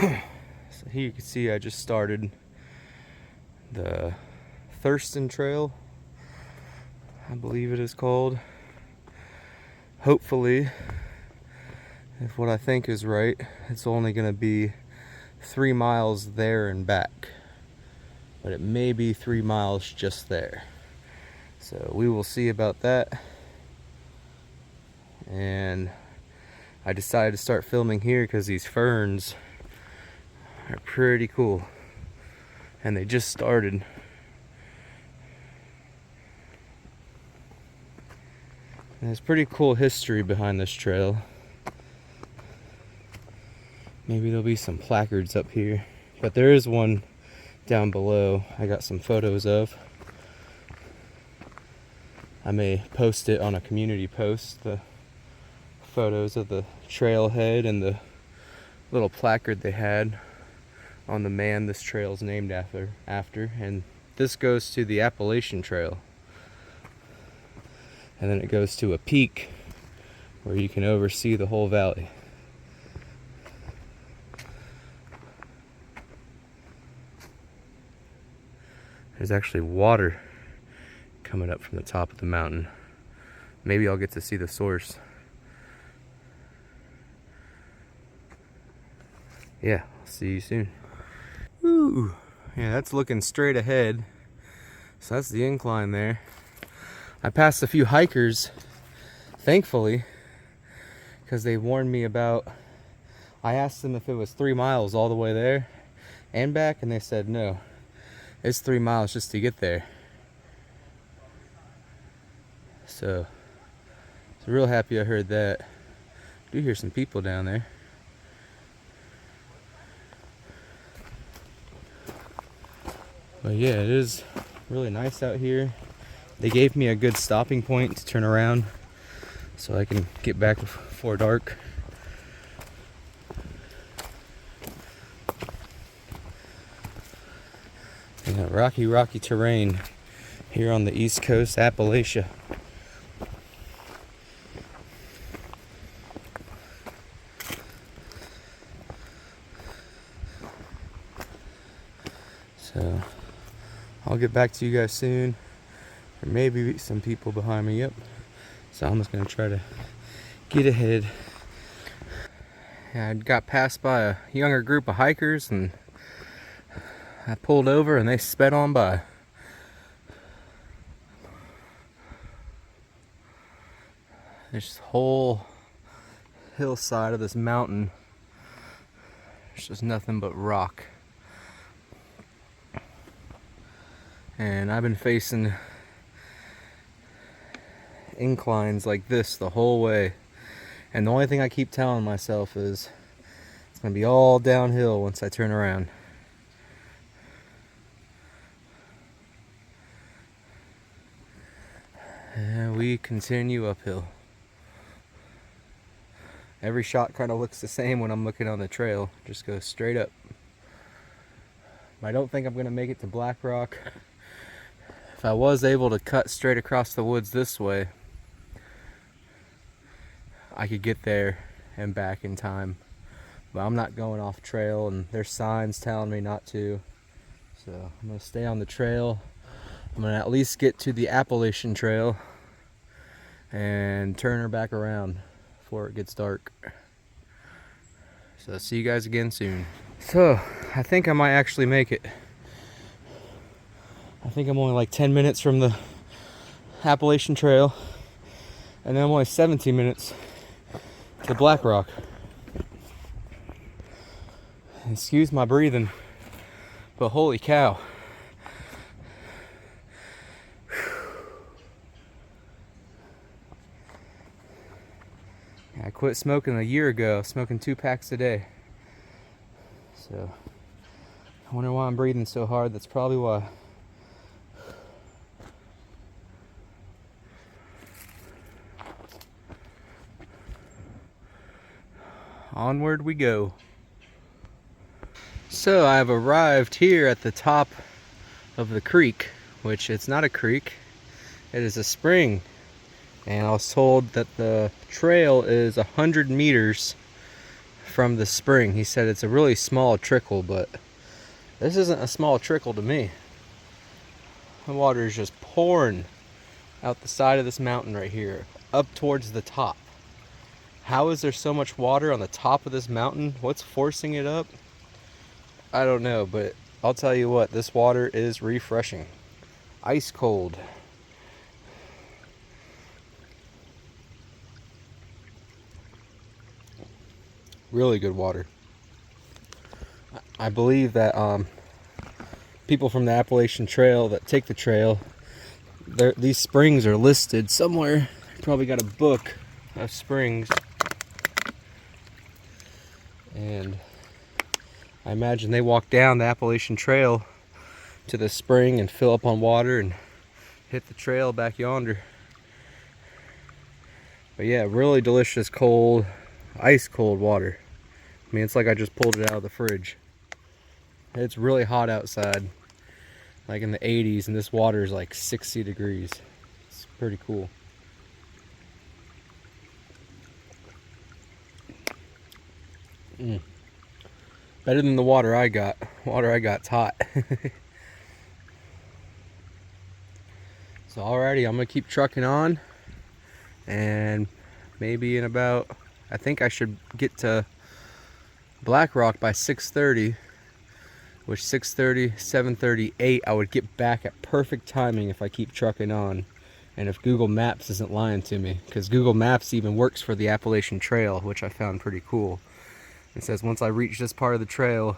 So here you can see I just started the Thurston Trail, I believe it is called. Hopefully, if what I think is right, it's only going to be 3 miles there and back. But it may be 3 miles just there. So we will see about that. And I decided to start filming here because these ferns are pretty cool. And they just started. And there's pretty cool history behind this trail. Maybe there'll be some placards up here. But there is one down below I got some photos of. I may post it on a community post, the photos of the trailhead and the little placard they had on the man this trail is named after. And this goes to the Appalachian Trail. And then it goes to a peak where you can oversee the whole valley. There's actually water coming up from the top of the mountain. Maybe I'll get to see the source. Yeah, I'll see you soon. Ooh, yeah, that's looking straight ahead. So that's the incline there. I passed a few hikers, thankfully, because they warned me about, I asked them if it was 3 miles all the way there and back, and they said no. It's 3 miles just to get there. So, I'm real happy I heard that. I do hear some people down there. But yeah, it is really nice out here. They gave me a good stopping point to turn around so I can get back before dark. And rocky terrain here on the East Coast, Appalachia. So I'll get back to you guys soon. There may be some people behind me, yep. So I'm just gonna try to get ahead. Yeah, I got passed by a younger group of hikers and I pulled over and they sped on by. This whole hillside of this mountain, there's just nothing but rock. And I've been facing inclines like this the whole way. And the only thing I keep telling myself is it's gonna be all downhill once I turn around. And we continue uphill. Every shot kind of looks the same when I'm looking on the trail. Just goes straight up. I don't think I'm gonna make it to Black Rock. If I was able to cut straight across the woods this way, I could get there and back in time. But I'm not going off trail and there's signs telling me not to. So I'm gonna stay on the trail. I'm gonna at least get to the Appalachian Trail and turn her back around before it gets dark. So see you guys again soon. So I think I might actually make it. I think I'm only like 10 minutes from the Appalachian Trail, and then I'm only 17 minutes to Black Rock. Excuse my breathing, but holy cow. I quit smoking a year ago, smoking 2 packs a day. So I wonder why I'm breathing so hard. That's probably why. Onward we go. So I've arrived here at the top of the creek, which it's not a creek, it is a spring. And I was told that the trail is 100 meters from the spring. He said it's a really small trickle, but this isn't a small trickle to me. The water is just pouring out the side of this mountain right here, up towards the top. How is there so much water on the top of this mountain? What's forcing it up? I don't know, but I'll tell you what, this water is refreshing. Ice cold. Really good water. I believe that people from the Appalachian Trail that take the trail, these springs are listed somewhere. Probably got a book of springs. And I imagine they walk down the Appalachian Trail to the spring and fill up on water and hit the trail back yonder. But yeah, really delicious cold, ice cold water. I mean, it's like I just pulled it out of the fridge. It's really hot outside, like in the 80s, and this water is like 60 degrees. It's pretty cool. Better than the water I got. Water I got's hot. So alrighty, I'm gonna keep trucking on, and maybe in about, I think I should get to Black Rock by 6:30, which 6:30, 7:30, 8, I would get back at perfect timing if I keep trucking on, and if Google Maps isn't lying to me, because Google Maps even works for the Appalachian Trail, which I found pretty cool. It says once I reach this part of the trail,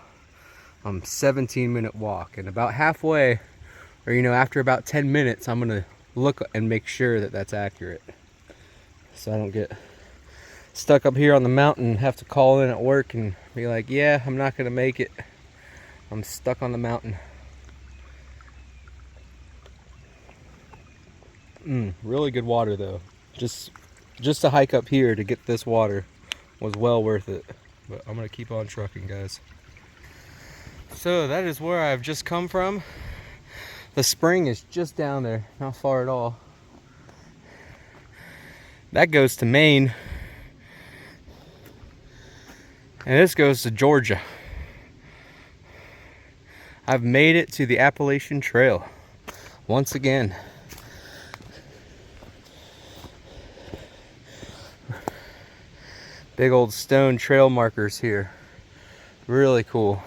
17-minute walk, and about halfway, or after about 10 minutes, I'm gonna look and make sure that that's accurate, so I don't get stuck up here on the mountain and have to call in at work and be like, yeah, I'm not gonna make it, I'm stuck on the mountain. Really good water though. Just a hike up here to get this water was well worth it. But I'm gonna keep on trucking, guys. So that is where I've just come from. The spring is just down there, not far at all. That goes to Maine. And this goes to Georgia. I've made it to the Appalachian Trail once again. Big old stone trail markers here. Really cool.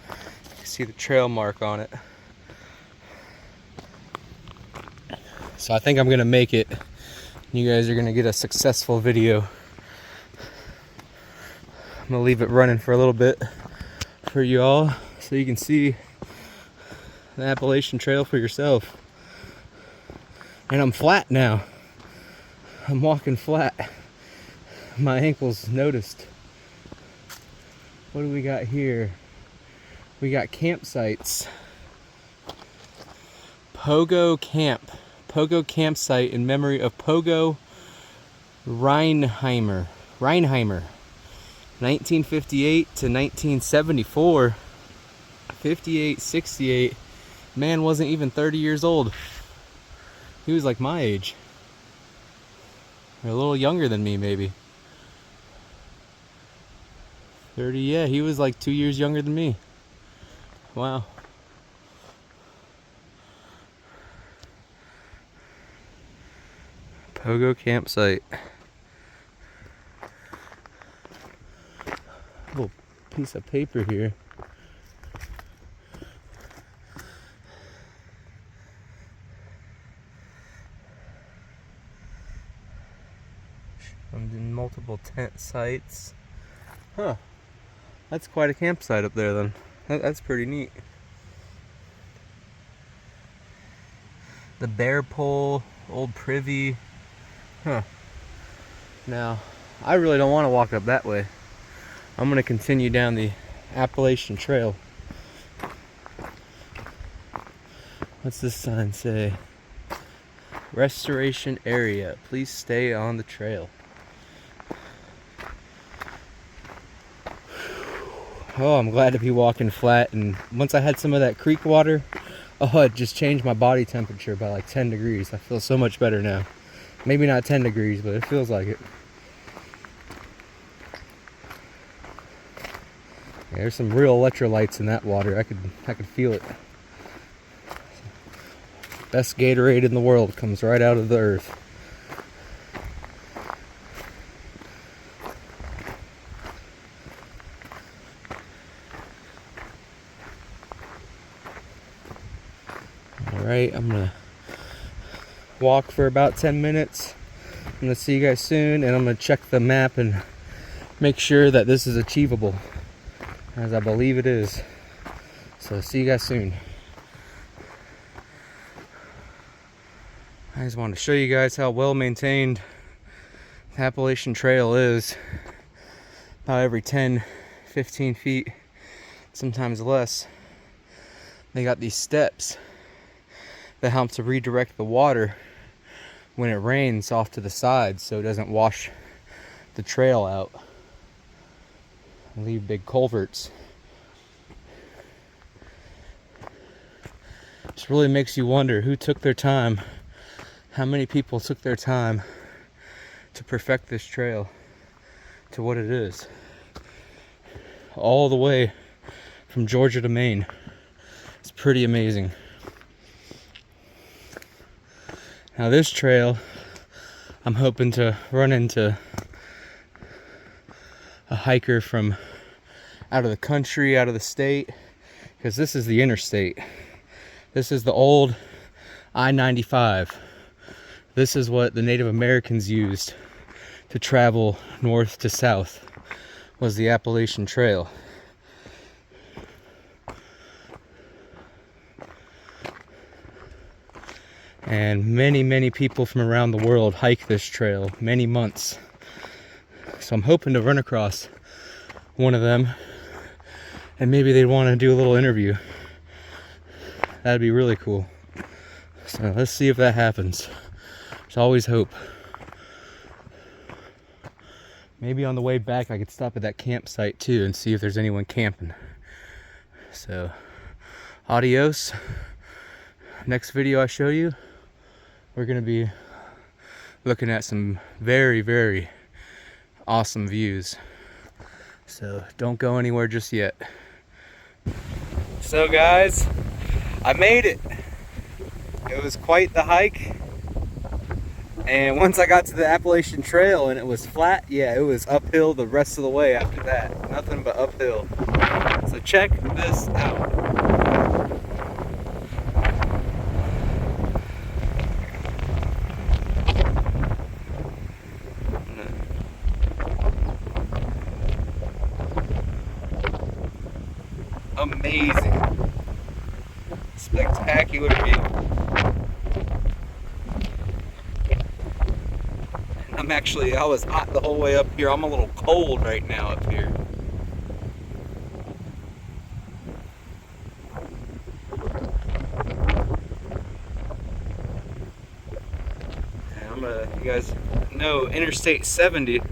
You can see the trail mark on it. So I think I'm gonna make it. You guys are gonna get a successful video. I'm gonna leave it running for a little bit for you all so you can see the Appalachian Trail for yourself. And I'm flat now. I'm walking flat. My ankles noticed. What do we got here? We got campsites. Pogo Camp. Pogo campsite in memory of Pogo Reinheimer. 1958 to 1974. 58, 68. Man wasn't even 30 years old. He was like my age. Or a little younger than me, maybe. 30, yeah, he was like 2 years younger than me. Wow. Pogo campsite. Little piece of paper here. I'm in multiple tent sites. Huh. That's quite a campsite up there then. That's pretty neat. The bear pole, old privy. Huh. Now, I really don't want to walk up that way. I'm going to continue down the Appalachian Trail. What's this sign say? Restoration area. Please stay on the trail. Oh, I'm glad to be walking flat, and once I had some of that creek water, oh, it just changed my body temperature by like 10 degrees. I feel so much better now. Maybe not 10 degrees, but it feels like it. There's some real electrolytes in that water. I could feel it. Best Gatorade in the world comes right out of the earth. Alright, I'm gonna walk for about 10 minutes. I'm gonna see you guys soon, and I'm gonna check the map and make sure that this is achievable, as I believe it is. So see you guys soon. I just wanted to show you guys how well maintained the Appalachian Trail is. About every 10-15 feet, sometimes less, they got these steps that help to redirect the water when it rains off to the sides so it doesn't wash the trail out and leave big culverts. Just really makes you wonder who took their time, how many people took their time to perfect this trail to what it is, all the way from Georgia to Maine. It's pretty amazing. Now this trail, I'm hoping to run into a hiker from out of the country, out of the state, because this is the interstate. This is the old I-95. This is what the Native Americans used to travel north to south, was the Appalachian Trail. And many people from around the world hike this trail many months. So I'm hoping to run across one of them, and maybe they'd want to do a little interview. That'd be really cool. So let's see if that happens. There's always hope. Maybe on the way back I could stop at that campsite too and see if there's anyone camping. So adios. Next video I show you, we're gonna be looking at some very awesome views. So don't go anywhere just yet. So guys, I made it. It was quite the hike. And once I got to the Appalachian Trail and it was flat, yeah, it was uphill the rest of the way after that. Nothing but uphill. So check this out. Amazing. Spectacular view. I was hot the whole way up here. I'm a little cold right now up here. And you guys know Interstate 70, I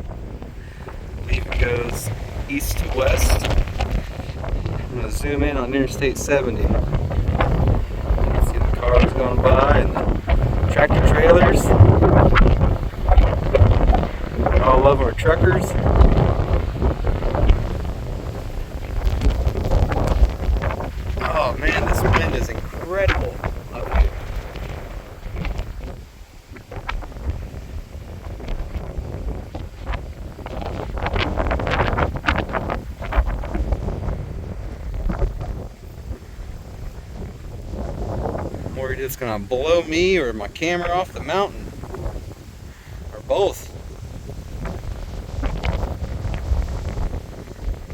believe it goes east to west. I'm gonna zoom in on Interstate 70. You can see the cars going by and the tractor trailers. All of our truckers. Oh man, this wind is incredible up here. I'm worried it's gonna blow me or my camera off the mountain, or both.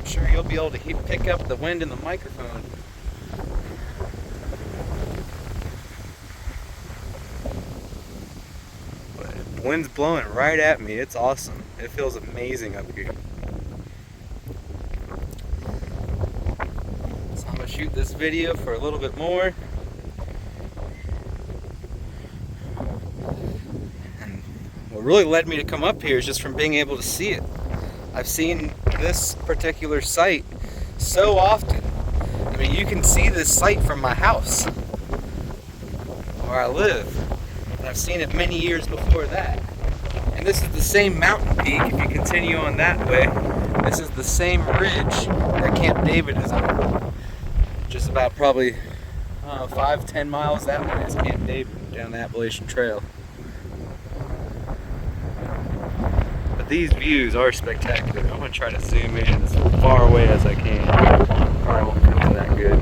Sure you'll be able to pick up the wind in the microphone. But the wind's blowing right at me. It's awesome. It feels amazing up here. So I'm gonna shoot this video for a little bit more. And what really led me to come up here is just from being able to see it. I've seen this particular site so often. I mean, you can see this site from my house where I live. And I've seen it many years before that. And this is the same mountain peak if you continue on that way. This is the same ridge that Camp David is on. Just about probably 5-10 miles that way is Camp David down the Appalachian Trail. But these views are spectacular. I'm going to try to zoom in as far away as I can. Probably won't come in that good.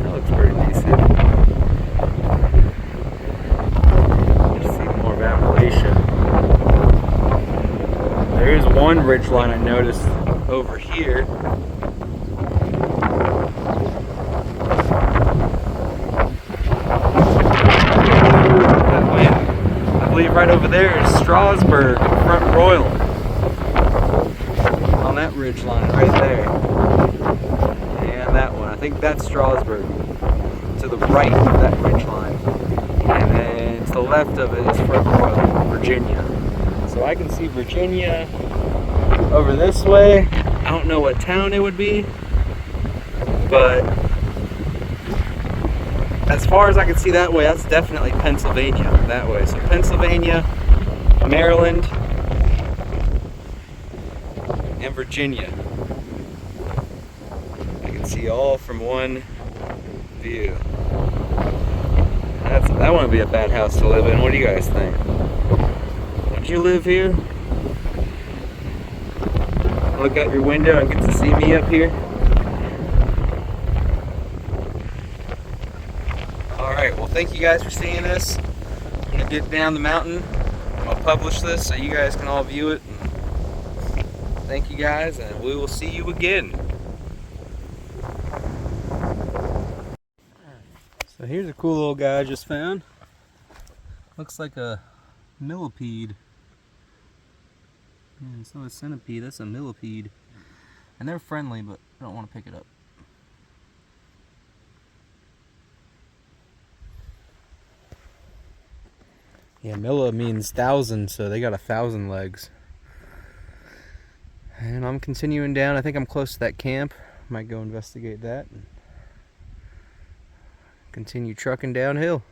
That looks pretty decent. Just see more of Appalachia. There is one ridge line I noticed over here. I believe right over there is Strasburg and Front Royal. On that ridge line right there. And that one. I think that's Strasburg. To the right of that ridge line. And then to the left of it is Front Royal, Virginia. So I can see Virginia over this way. I don't know what town it would be, but as far as I can see that way, that's definitely Pennsylvania that way. So Pennsylvania, Maryland, and Virginia. I can see all from one view. That wouldn't be a bad house to live in. What do you guys think? Would you live here? Look out your window and get to see me up here? Alright, well thank you guys for seeing this. I'm going to get down the mountain. I'm going to publish this so you guys can all view it. And thank you guys, and we will see you again. So here's a cool little guy I just found. Looks like a millipede. Yeah, it's not a centipede, that's a millipede. And they're friendly, but I don't want to pick it up. Yeah, milla means 1,000, so they got 1,000 legs. And I'm continuing down. I think I'm close to that camp. Might go investigate that and continue trucking downhill.